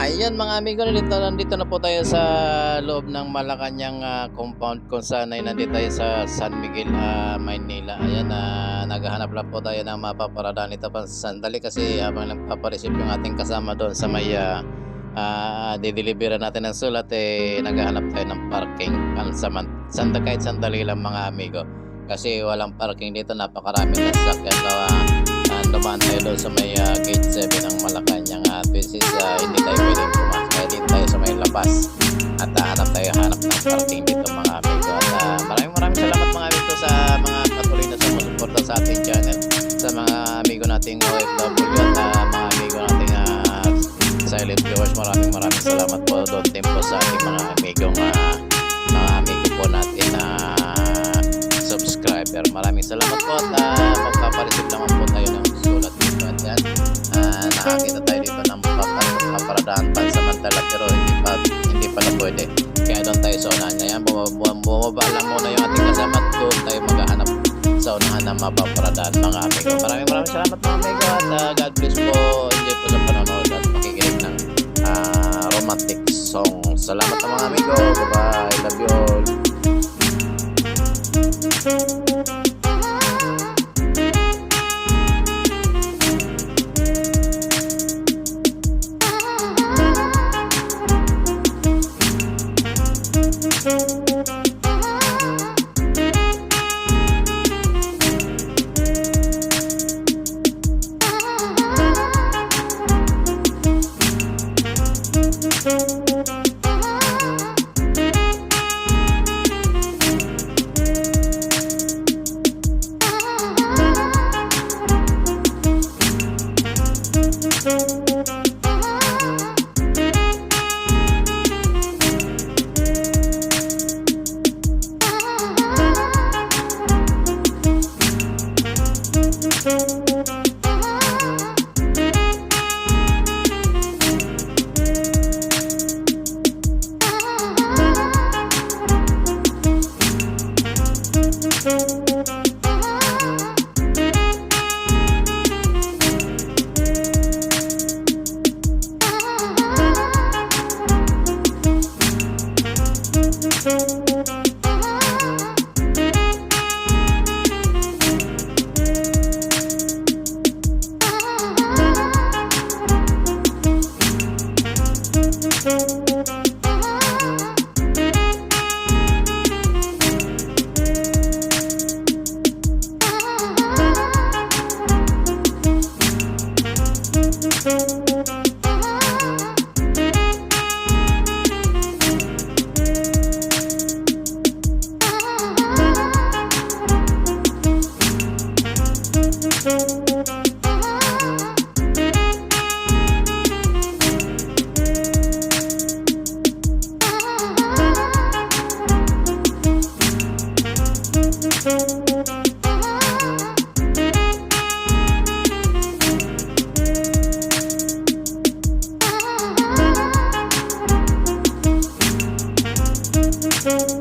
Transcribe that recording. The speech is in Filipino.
Ayan mga amigo, nandito na po tayo sa loob ng Malacanang compound kung saan ay nandito tayo sa San Miguel, Maynila. Ayan, naghahanap lang po tayo ng mapaparadaan. Ito pa sandali kasi habang nagpapareceive yung ating kasama doon sa may dideliveran natin ng sulat, naghahanap tayo ng parking. Kahit sandali lang mga amigo. Kasi walang parking dito, napakaraming nasakyan dumaan tayo doon sa may gate 7 ng Malacanang. Hindi tayo pwedeng pumasok, kaya dito tayo sa may labas at hanap ng parking dito mga amigo. At maraming salamat mga amigo sa mga patuloy na sumusuporta sa ating channel, sa mga amigo nating OFW at mga amigo nating silent viewers. Maraming salamat po doon din po sa ating mga amigo po natin na subscriber. Maraming salamat po at magpapareceive naman po tayo ng sulat dito. At yan, nakakita tayo dito ng paparadaan pansamantala pero hindi pala pwede, kaya doon tayo sa unahan. Ngayon bumaba lang muna yung ating kasama at doon tayo maghahanap sa unahan ng mapaparadaan mga amigo. Maraming salamat mga amigo at God bless po. Enjoy po sa panonood at pakikinig ng romantic song. Salamat mga amigo. Bye bye, love you all. Thank you.